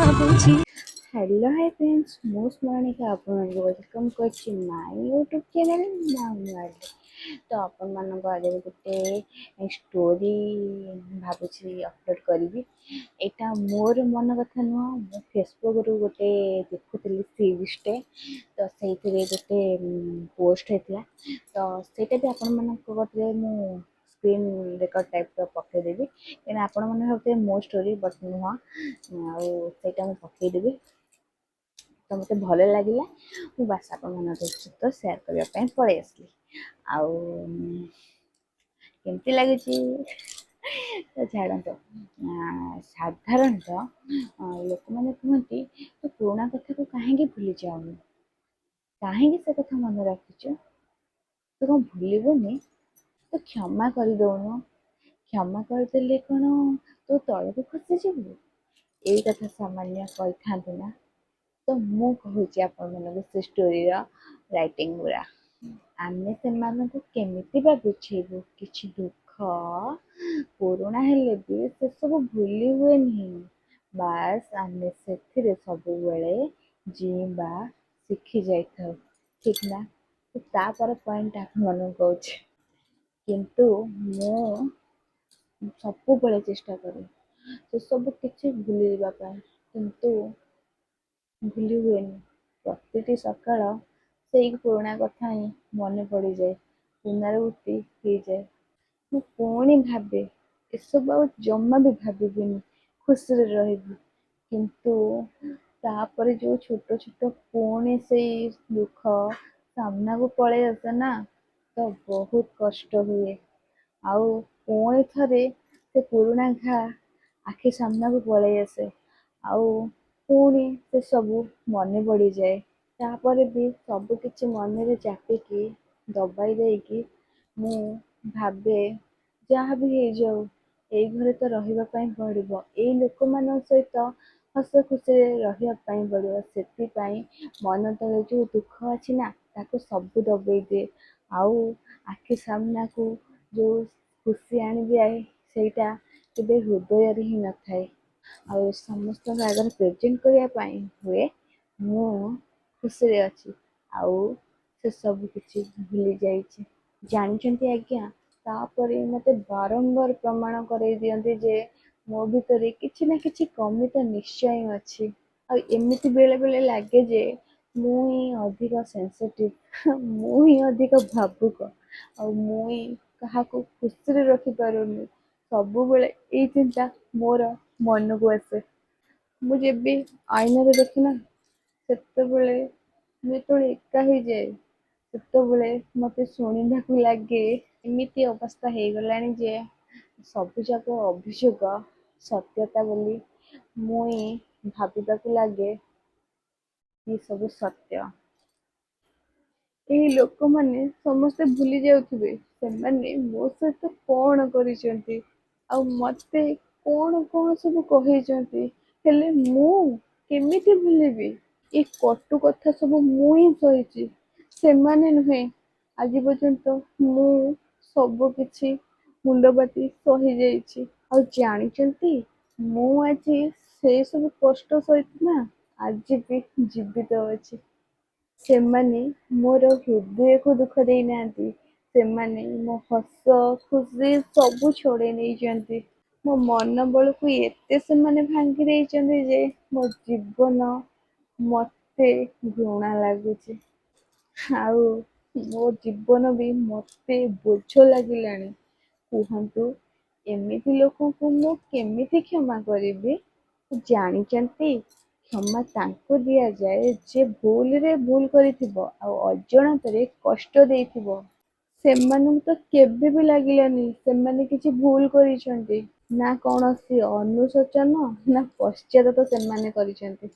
ଭାବୁଛି। Hello high friends, ମୁଁ ସ୍ମରଣିକା ଆପଣଙ୍କୁ ୱେଲକମ୍ କରୁଛି ମାଇ ୟୁଟ୍ୟୁବ୍ ଚ୍ୟାନେଲ୍ ମାଉଆର୍ଲଡ। ତ ଆପଣମାନଙ୍କ ଆଗରେ ଗୋଟେ ଷ୍ଟୋରି ଭାବୁଛି ଅପଲୋଡ଼ କରିବି। ଏଇଟା ମୋର ମନ କଥା ନୁହଁ, ମୁଁ ଫେସବୁକ୍ରୁ ଗୋଟେ ଦେଖୁଥିଲି ସିରିଜ୍ଟେ, ତ ସେଇଥିରେ ଗୋଟେ ପୋଷ୍ଟ ହେଇଥିଲା। ତ ସେଇଟା ବି ଆପଣମାନଙ୍କ କତିରେ ମୁଁ ସ୍କ୍ରିନ୍ ରେକର୍ଡ଼ ଟାଇପ୍ର ପଠାଇଦେବି, କାହିଁକିନା ଆପଣମାନେ ଭାବୁଥିବେ ମୋ ଷ୍ଟୋରି, ବଟ୍ ନୁହଁ। ଆଉ ସେଇଟା ମୁଁ ପଠାଇଦେବି। ତ ମୋତେ ଭଲ ଲାଗିଲା, ମୁଁ ବାସ୍ ଆପଣମାନଙ୍କ ସହିତ ସେୟାର କରିବା ପାଇଁ ପଳେଇ ଆସିଲି। ଆଉ କେମିତି ଲାଗୁଛି ତ ଛାଡ଼ନ୍ତୁ। ସାଧାରଣତଃ ଲୋକମାନେ କୁହନ୍ତି ତୁ ପୁରୁଣା କଥାକୁ କାହିଁକି ଭୁଲି ଯାଉନୁ, କାହିଁକି ସେ କଥା ମନେ ରଖିଛୁ, ତୁ କ'ଣ ଭୁଲିବୁନି, ତୁ କ୍ଷମା କରିଦଉନୁ, କ୍ଷମା କରିଦେଲେ କ'ଣ ତୁ ତଳକୁ ଖସିଯିବୁ, ଏଇ କଥା ସାମାନ୍ୟ କହିଥାନ୍ତି ନା। ତ ମୁଁ କହୁଛି ଆପଣମାନଙ୍କୁ ସେ ଷ୍ଟୋରିର ରାଇଟିଂ ଗୁଡ଼ା। ଆମେ ସେମାନଙ୍କୁ କେମିତି ବା ବୁଝେଇବୁ, କିଛି ଦୁଃଖ ପୁରୁଣା ହେଲେ ବି ସେସବୁ ଭୁଲି ହୁଏନି। ବାସ୍ ଆମେ ସେଥିରେ ସବୁବେଳେ ଜିଇଁବା ଶିଖି ଯାଇଥାଉ, ଠିକ୍ ନା? ତାପରେ ପଏଣ୍ଟ ଆପଣମାନଙ୍କୁ କହୁଛି। କିନ୍ତୁ ମୁଁ ସବୁବେଳେ ଚେଷ୍ଟା କରେ ସେସବୁ କିଛି ଭୁଲି ଯିବା ପାଇଁ, କିନ୍ତୁ ଭୁଲି ହୁଏନି। ପ୍ରତିଟି ସକାଳ ସେଇ ପୁରୁଣା କଥା ହିଁ ମନେ ପଡ଼ିଯାଏ, ପୁନରାବୃତ୍ତି ହେଇଯାଏ। ମୁଁ ପୁଣି ଭାବେ ଏସବୁ ଆଉ ଜମା ବି ଭାବିବିନି, ଖୁସିରେ ରହିବି। କିନ୍ତୁ ତାପରେ ଯୋଉ ଛୋଟ ଛୋଟ ପୁଣି ସେଇ ଦୁଃଖ ସାମ୍ନାକୁ ପଳେଇ ଆସେ ନା, ତ ବହୁତ କଷ୍ଟ ହୁଏ। ଆଉ ପୁଣି ଥରେ ସେ ପୁରୁଣା ଘା ଆଖି ସାମ୍ନାକୁ ପଳେଇ ଆସେ, ଆଉ ପୁଣି ସେ ସବୁ ମନେ ପଡ଼ିଯାଏ। ତାପରେ ବି ସବୁ କିଛି ମନରେ ଚାପିକି ଦବାଇ ଦେଇକି ମୁଁ ଭାବେ ଯାହା ବି ହେଇଯାଉ, ଏଇ ଘରେ ତ ରହିବା ପାଇଁ ପଡ଼ିବ, ଏଇ ଲୋକମାନଙ୍କ ସହିତ ହସ ଖୁସିରେ ରହିବା ପାଇଁ ପଡ଼ିବ। ସେଥିପାଇଁ ମନ ତଳେ ଯୋଉ ଦୁଃଖ ଅଛି ନା, ତାକୁ ସବୁ ଦବେଇ ଦିଏ। ଆଉ ଆଖି ସାମ୍ନାକୁ ଯୋଉ ଖୁସି ଆଣିଦିଏ, ସେଇଟା କେବେ ହୃଦୟରେ ହିଁ ନଥାଏ। ଆଉ ସମସ୍ତଙ୍କ ଆଗରେ ପ୍ରେଜେଣ୍ଟ କରିବା ପାଇଁ ହୁଏ ମୁଁ ଖୁସିରେ ଅଛି, ଆଉ ସେ ସବୁ କିଛି ଭୁଲି ଯାଇଛି। ଜାଣିଛନ୍ତି ଆଜ୍ଞା, ତାପରେ ମୋତେ ବାରମ୍ବାର ପ୍ରମାଣ କରେଇ ଦିଅନ୍ତି ଯେ ମୋ ଭିତରେ କିଛି ନା କିଛି କମି ତ ନିଶ୍ଚୟ ଅଛି। ଆଉ ଏମିତି ବେଳେ ବେଳେ ଲାଗେ ଯେ ମୁଁ ହିଁ ଅଧିକ ସେନ୍ସିଟିଭ୍, ମୁଁ ହିଁ ଅଧିକ ଭାବୁକ, ଆଉ ମୁଁ ହିଁ କାହାକୁ ଖୁସିରେ ରଖିପାରୁନି। ସବୁବେଳେ ଏଇ ଚିନ୍ତା ମୋର ମନକୁ ଆସେ। ମୁଁ ଯେବେ ଆଇନାରେ ଦେଖିନା, ସେତେବେଳେ ମୁଁ ଯେତେବେଳେ ଏକା ହେଇଯାଏ, ସେତେବେଳେ ମତେ ଶୁଣିବାକୁ ଲାଗେ ଏମିତି ଅବସ୍ଥା ହେଇଗଲାଣି ଯେ ସବୁ ଯାକ ଅଭିଯୋଗ ସତ୍ୟତା ବୋଲି ମୁଇଁ ଭାବିବାକୁ ଲାଗେ ଏ ସବୁ ସତ୍ୟ। ଏହି ଲୋକମାନେ ସମସ୍ତେ ଭୁଲି ଯାଉଥିବେ ସେମାନେ ମୋ ସହିତ କଣ କରିଛନ୍ତି, ଆଉ ମତେ କଣ କଣ ସବୁ କହିଛନ୍ତି, ହେଲେ ମୁଁ କେମିତି ଭୁଲିବି? ଏ କଟୁ କଥା ସବୁ ମୁଁ ହିଁ ସହିଛି, ସେମାନେ ନୁହେଁ। ଆଜି ପର୍ଯ୍ୟନ୍ତ ମୁଁ ସବୁ କିଛି ମୁଣ୍ଡପାତି ସହିଯାଇଛି। ଆଉ ଜାଣିଛନ୍ତି, ମୁଁ ଆଜି ସେଇ ସବୁ କଷ୍ଟ ସହିକି ନା ଆଜି ବି ଜୀବିତ ଅଛି। ସେମାନେ ମୋର ହୃଦୟକୁ ଦୁଃଖ ଦେଇନାହାନ୍ତି, ସେମାନେ ମୋ ହସ ଖୁସି ସବୁ ଛଡେଇ ନେଇଛନ୍ତି। ମୋ ମନ ବଳକୁ ଏତେ ସେମାନେ ଭାଙ୍ଗି ଦେଇଛନ୍ତି ଯେ ମୋ ଜୀବନ ମତେ ଘୃଣା ଲାଗୁଛି। ଆଉ ମୋ ଜୀବନ ବି ମତେ ବୋଝ ଲାଗିଲାଣି। କୁହନ୍ତୁ, ଏମିତି ଲୋକଙ୍କୁ ମୁଁ କେମିତି କ୍ଷମା କରିବି? ଜାଣିଛନ୍ତି, କ୍ଷମା ତାଙ୍କୁ ଦିଆଯାଏ ଯେ ଭୁଲରେ ଭୁଲ କରିଥିବ ଆଉ ଅଜାଣତରେ କଷ୍ଟ ଦେଇଥିବ। ସେମାନଙ୍କୁ ତ କେବେ ବି ଲାଗିଲାନି ସେମାନେ କିଛି ଭୁଲ କରିଛନ୍ତି। ନା କୌଣସି ଅନୁଶୋଚନ ନା ପଶ୍ଚାତାପ ସେମାନେ କରିଛନ୍ତି।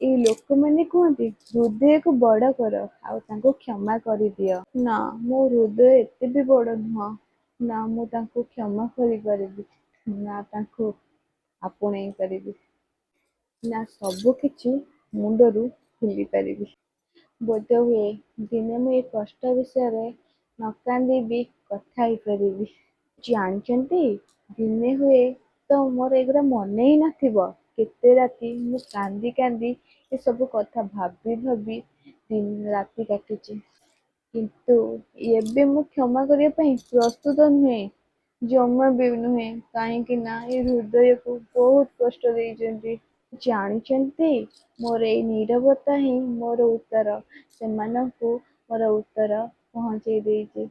ଏଇ ଲୋକମାନେ କୁହନ୍ତି ହୃଦୟକୁ ବଡ କର ଆଉ ତାଙ୍କୁ କ୍ଷମା କରିଦିଅ। ନା, ମୋ ହୃଦୟ ଏତେ ବି ବଡ ନୁହଁ। ନା ମୁଁ ତାଙ୍କୁ କ୍ଷମା କରିପାରିବି, ନା ତାଙ୍କୁ ଆପଣେଇ ପାରିବି, ନା ସବୁ କିଛି ମୁଣ୍ଡରୁ ଭୁଲି ପାରିବି। ବୋଧହୁଏ ଦିନେ ମୁଁ ଏ କଷ୍ଟ ବିଷୟରେ ନ କାନ୍ଦି ବି କଥା ହେଇପାରିବି। ଜାଣିଛନ୍ତି, ଦିନେ ହୁଏ ତ ମୋର ଏଗୁରା ମନେ ହିଁ ନଥିବ। केते राति मु कांदी कांदी ये सब कथा भाबी भाबी दिन राति काटिची किंतु एबे मु क्षमा करने ପାଇଁ प्रस्तुत नुहे जमा भी नुहे कहीं ना ये हृदय को बहुत कष्ट देइचंती ଜାଣିଛନ୍ତି ମୋର ଏଇ ନୀରବତା ହିଁ ମୋର ଉତ୍ତର ସେମାନଙ୍କୁ ମୋର ଉତ୍ତର ପହଞ୍ଚେଇ ଦେଇଛି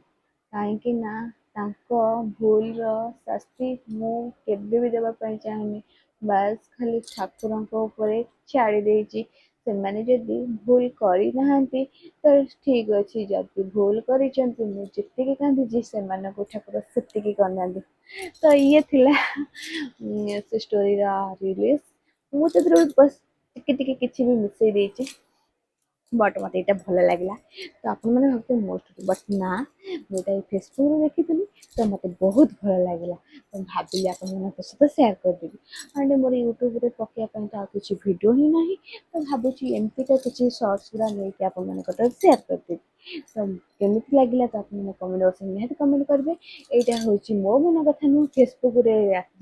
କାହିଁକି ନା ତାଙ୍କ ଭୁଲର ଶାସ୍ତି ମୁଁ କେବେ ବି ଦେବା ପାଇଁ ଚାହେଁନି ବାସ୍ ଖାଲି ଠାକୁରଙ୍କ ଉପରେ ଛାଡ଼ି ଦେଇଛି ସେମାନେ ଯଦି ଭୁଲ କରିନାହାନ୍ତି ତ ଠିକ୍ ଅଛି ଯଦି ଭୁଲ କରିଛନ୍ତି ମୁଁ ଯେତିକି କାନ୍ଦିଛି ସେମାନଙ୍କୁ ଠାକୁର ସେତିକି କରିନାହାନ୍ତି ତ ଇଏ ଥିଲା ସେ ଷ୍ଟୋରିର ରିଲିଜ୍ ମୁଁ ସେଥିରେ ବସ୍ ଟିକେ ଟିକେ କିଛି ବି ମିଶେଇ ଦେଇଛି बट मत ये भल लगे तो आपण मैंने भावते मोस्ट बट ना मुझे फेसबुक देखी तो मत बहुत भल लगे तो भाविली आप सहित सेयार करदेवी एंड मोर यूट्यूब पकड़ापी तो किसी भिड ही ना तो भावुँ एमती तो किसी सर्ट्स गुड़ा नहीं आप सेयार करदेवी तो केमी लगे तो आप कमेंट बक्स में निहत कमेंट करेंगे यहाँ हूँ मो मन कथा नुह फेसबुक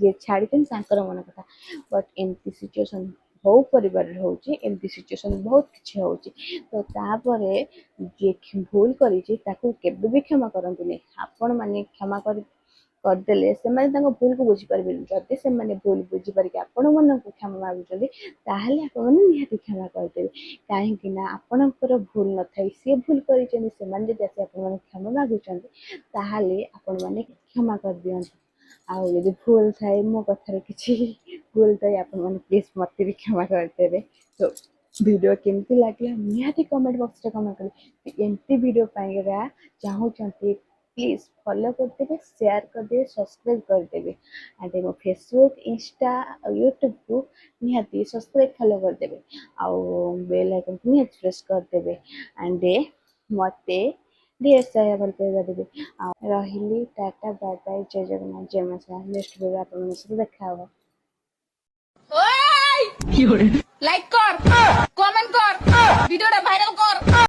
जी छाड़ी मन कथा बट एमती सिचुएसन हो परिवार होची एमती सिचुएसन बहुत किसी होची तो तापरे जे भूल करिछि ताकू केबे भी क्षमा करंतु नहीं आपण माने क्षमा करदेले से भूल को बुझी पारे जदि से भूल बुझी पारिक आपण मन को क्षमा मागुचंदी ताहले आपण माने निहाती क्षमा करदेबे काहेकि ना आपणकर भूल न थाई से भूल करिछंदी से माने जदि आसी आपण माने क्षमा मागुचंदी ताहले आपण माने क्षमा कर दियंतु आउ यदि भूल थाए मो कथार किसी भूल थाए आपण माने प्लीज मते भी क्षमा करदेबे तो वीडियो केमती लगे निहाती कमेंट बॉक्स रे कमेंट करें एमती वीडियो पाएगा चाहूँगी प्लीज फॉलो करदेवे शेयर करदेवे सब्सक्राइब करदेवे एंड मो फेसबुक इंस्टा यूट्यूब को निहाती सब्सक्राइब फॉलो करदेवे आउ बेल आइकन को निहाती प्रेस करदेवे एंड मते ढेर सारा भल पाइबा देवे रही टाटा बाय बाय जय जगन्नाथ जय माता नेक्स्ट वीडियो आप देखा होगा লাইক কর কমেন্ট কর ভিডিওটা ভাইরাল কর